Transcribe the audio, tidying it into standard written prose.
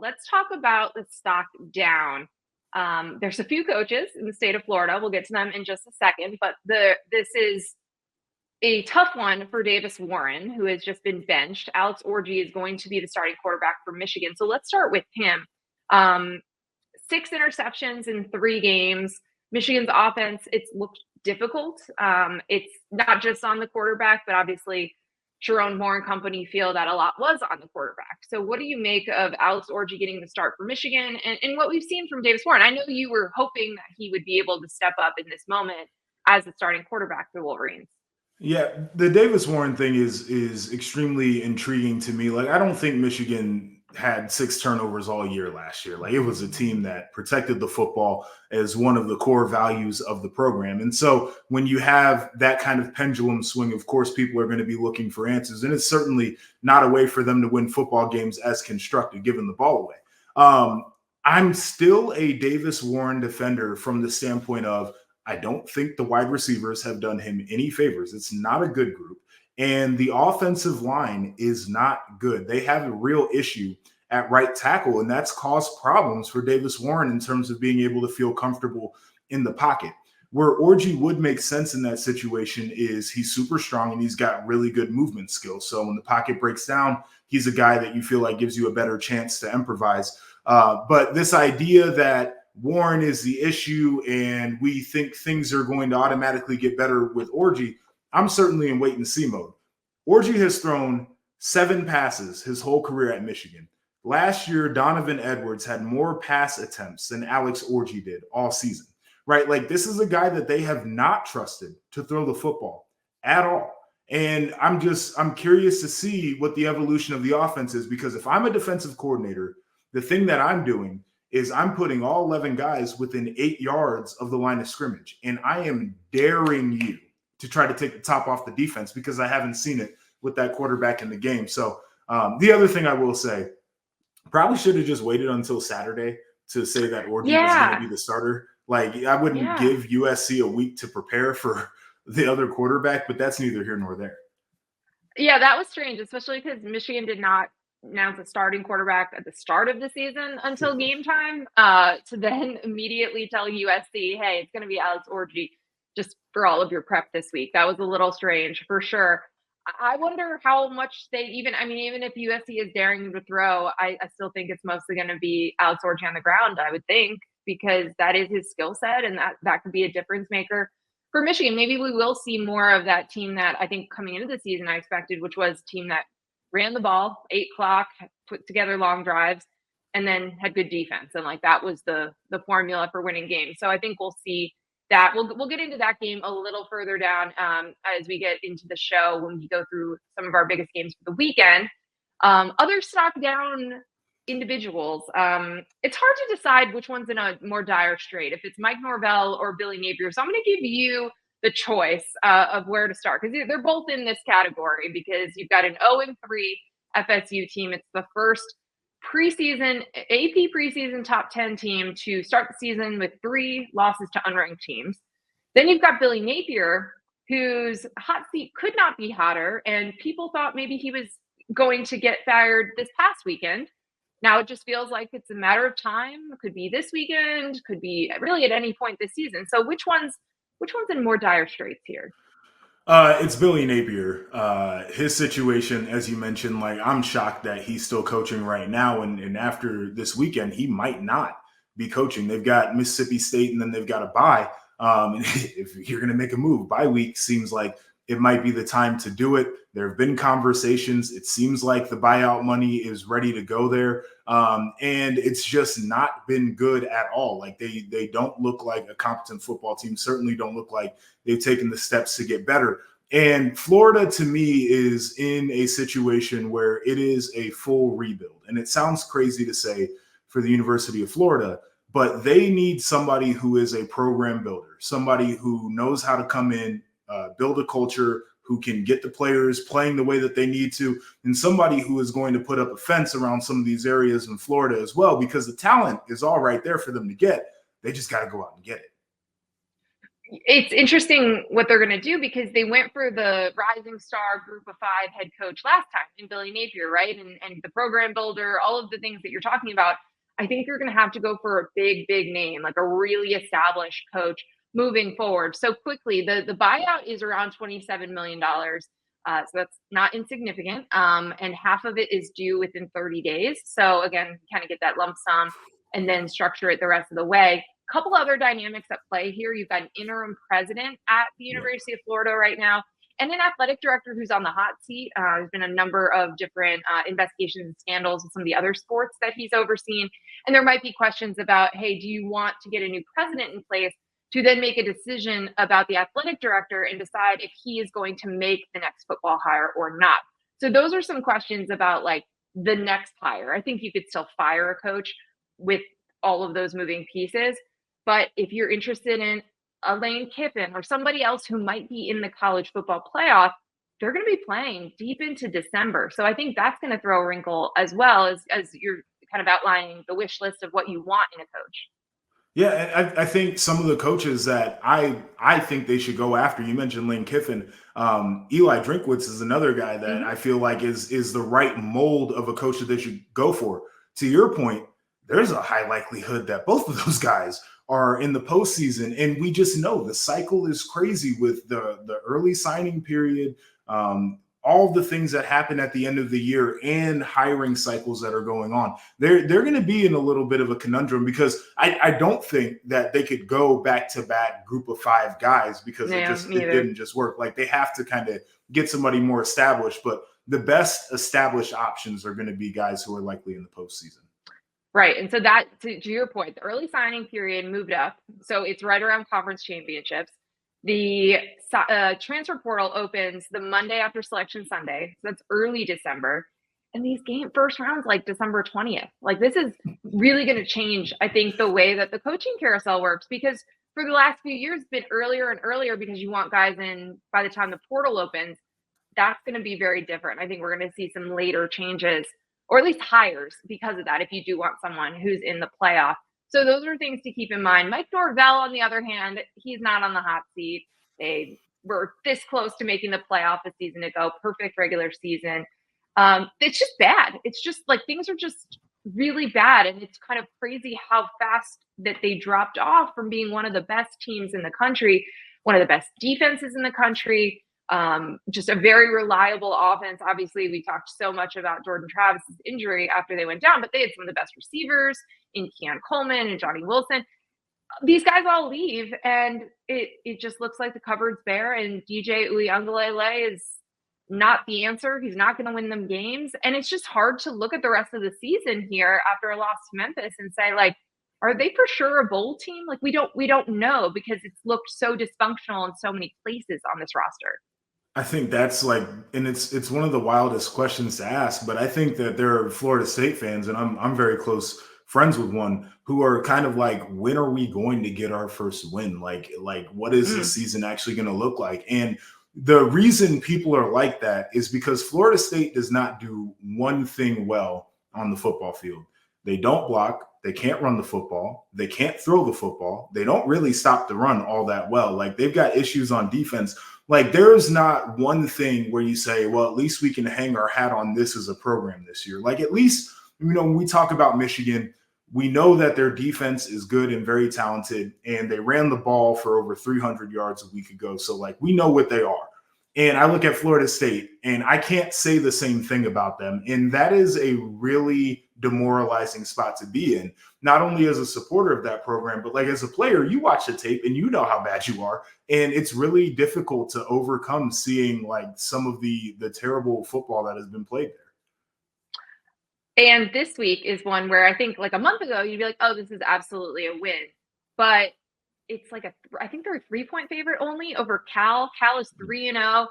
let's talk about the stock down. There's a few coaches in the state of Florida. We'll get to them in just a second, but this is a tough one for Davis Warren, who has just been benched. Alex Orji is going to be the starting quarterback for Michigan. So let's start with him. 6 interceptions in 3 games. Michigan's offense, it's looked difficult. It's not just on the quarterback, but obviously Sharon Moore and company feel that a lot was on the quarterback. So what do you make of Alex Orji getting the start for Michigan and what we've seen from Davis Warren? I know you were hoping that he would be able to step up in this moment as the starting quarterback for the Wolverines. Yeah, the Davis Warren thing is extremely intriguing to me. Like, I don't think Michigan had 6 turnovers all year last year. Like, it was a team that protected the football as one of the core values of the program. And so when you have that kind of pendulum swing, of course, people are going to be looking for answers. And it's certainly not a way for them to win football games as constructed, giving the ball away. I'm still a Davis Warren defender from the standpoint of I don't think the wide receivers have done him any favors. It's not a good group. And the offensive line is not good. They have a real issue at right tackle, and that's caused problems for Davis Warren in terms of being able to feel comfortable in the pocket. Where Orji would make sense in that situation is he's super strong and he's got really good movement skills. So when the pocket breaks down, he's a guy that you feel like gives you a better chance to improvise. But this idea that Warren is the issue and we think things are going to automatically get better with Orji, I'm certainly in wait and see mode. Orji has thrown 7 passes his whole career at Michigan. Last year, Donovan Edwards had more pass attempts than Alex Orji did all season, right? Like, this is a guy that they have not trusted to throw the football at all. And I'm curious to see what the evolution of the offense is, because if I'm a defensive coordinator, the thing that I'm doing is I'm putting all 11 guys within 8 yards of the line of scrimmage. And I am daring you to try to take the top off the defense because I haven't seen it with that quarterback in the game. So the other thing I will say, probably should have just waited until Saturday to say that Orji was going to be the starter. Like, I wouldn't give USC a week to prepare for the other quarterback, but that's neither here nor there. Yeah, that was strange, especially because Michigan did not announce a starting quarterback at the start of the season until game time, to then immediately tell USC, hey, it's going to be Alex Orji just for all of your prep this week. That was a little strange for sure. I wonder how much even if USC is daring them to throw, I still think it's mostly going to be Alex Orji on the ground, I would think, because that is his skill set and that could be a difference maker for Michigan. Maybe we will see more of that team that I think coming into the season I expected, which was a team that ran the ball, 8 o'clock, put together long drives, and then had good defense. And like that was the formula for winning games. So I think we'll see that. We'll get into that game a little further down as we get into the show when we go through some of our biggest games for the weekend. Other stock down individuals. It's hard to decide which one's in a more dire strait, if it's Mike Norvell or Billy Napier. So I'm going to give you the choice of where to start, because they're both in this category, because you've got an 0-3 FSU team. It's the first AP preseason top 10 team to start the season with 3 losses to unranked teams. Then you've got Billy Napier, whose hot seat could not be hotter, and people thought maybe he was going to get fired this past weekend. Now it just feels like it's a matter of time. It could be this weekend, could be really at any point this season. So which one's in more dire straits here? It's Billy Napier. His situation, as you mentioned, like, I'm shocked that he's still coaching right now. And after this weekend, he might not be coaching. They've got Mississippi State and then they've got a bye. If you're going to make a move, bye week seems like it might be the time to do it. There have been conversations. It seems like the buyout money is ready to go there. And it's just not been good at all. Like, they don't look like a competent football team, certainly don't look like they've taken the steps to get better. And Florida, to me, is in a situation where it is a full rebuild. And it sounds crazy to say for the University of Florida, but they need somebody who is a program builder, somebody who knows how to come in, build a culture, who can get the players playing the way that they need to, and somebody who is going to put up a fence around some of these areas in Florida as well, because the talent is all right there for them to get. They just got to go out and get it. It's interesting what they're going to do because they went for the rising star group of 5 head coach last time in Billy Napier, right? And the program builder, all of the things that you're talking about. I think you're going to have to go for a big name, like a really established coach moving forward. So quickly, the buyout is around $27 million. So that's not insignificant. And half of it is due within 30 days. So again, kind of get that lump sum and then structure it the rest of the way. Couple other dynamics at play here. You've got an interim president at the University of Florida right now, and an athletic director who's on the hot seat. There's been a number of different investigations and scandals in some of the other sports that he's overseen. And there might be questions about, hey, do you want to get a new president in place to then make a decision about the athletic director and decide if he is going to make the next football hire or not? So those are some questions about like the next hire. I think you could still fire a coach with all of those moving pieces. But if you're interested in a Lane Kiffin or somebody else who might be in the college football playoff, they're going to be playing deep into December. So I think that's going to throw a wrinkle as well as you're kind of outlining the wish list of what you want in a coach. Yeah, I think some of the coaches that I think they should go after. You mentioned Lane Kiffin. Eli Drinkwitz is another guy that I feel like is the right mold of a coach that they should go for. To your point, there's a high likelihood that both of those guys are in the postseason, and we just know the cycle is crazy with the early signing period, all the things that happen at the end of the year, and hiring cycles that are going on. They're going to be in a little bit of a conundrum because I don't think that they could go back to back group of 5 guys because it didn't just work. Like they have to kind of get somebody more established, but the best established options are going to be guys who are likely in the postseason. Right. And so that, to your point, the early signing period moved up. So it's right around conference championships. The transfer portal opens the Monday after Selection Sunday. So that's early December. And these first rounds, like December 20th. Like this is really going to change, I think, the way that the coaching carousel works. Because for the last few years, it's been earlier and earlier because you want guys in by the time the portal opens. That's going to be very different. I think we're going to see some later changes, or at least hires because of that, if you do want someone who's in the playoff. So those are things to keep in mind. Mike Norvell, on the other hand, he's not on the hot seat. They were this close to making the playoff a season ago, perfect regular season. It's just bad. It's just like things are just really bad. And it's kind of crazy how fast that they dropped off from being one of the best teams in the country, one of the best defenses in the country. Just a very reliable offense. Obviously, we talked so much about Jordan Travis's injury after they went down, but they had some of the best receivers in Keon Coleman and Johnny Wilson. These guys all leave, and it just looks like the cupboard's bare. And DJ Uiagalelei is not the answer. He's not going to win them games, and it's just hard to look at the rest of the season here after a loss to Memphis and say, like, are they for sure a bowl team? Like we don't know because it's looked so dysfunctional in so many places on this roster. I think that's like, and it's one of the wildest questions to ask, but I think that there are Florida State fans, and I'm very close friends with one, who are kind of like, when are we going to get our first win? Like what is this season actually going to look like? And the reason people are like that is because Florida State does not do one thing well on the football field. They don't block. They can't run the football. They can't throw the football. They don't really stop the run all that well. Like they've got issues on defense. Like there's not one thing where you say, well, at least we can hang our hat on this as a program this year. Like at least, when we talk about Michigan, we know that their defense is good and very talented, and they ran the ball for over 300 yards a week ago. So like we know what they are. And I look at Florida State, and I can't say the same thing about them. And that is a really demoralizing spot to be in, not only as a supporter of that program, but like as a player, you watch the tape and you know how bad you are. And it's really difficult to overcome seeing like some of the terrible football that has been played there. And this week is one where I think like a month ago, you'd be like, oh, this is absolutely a win. But it's like I think they're a 3-point favorite only over Cal. Cal is 3-0.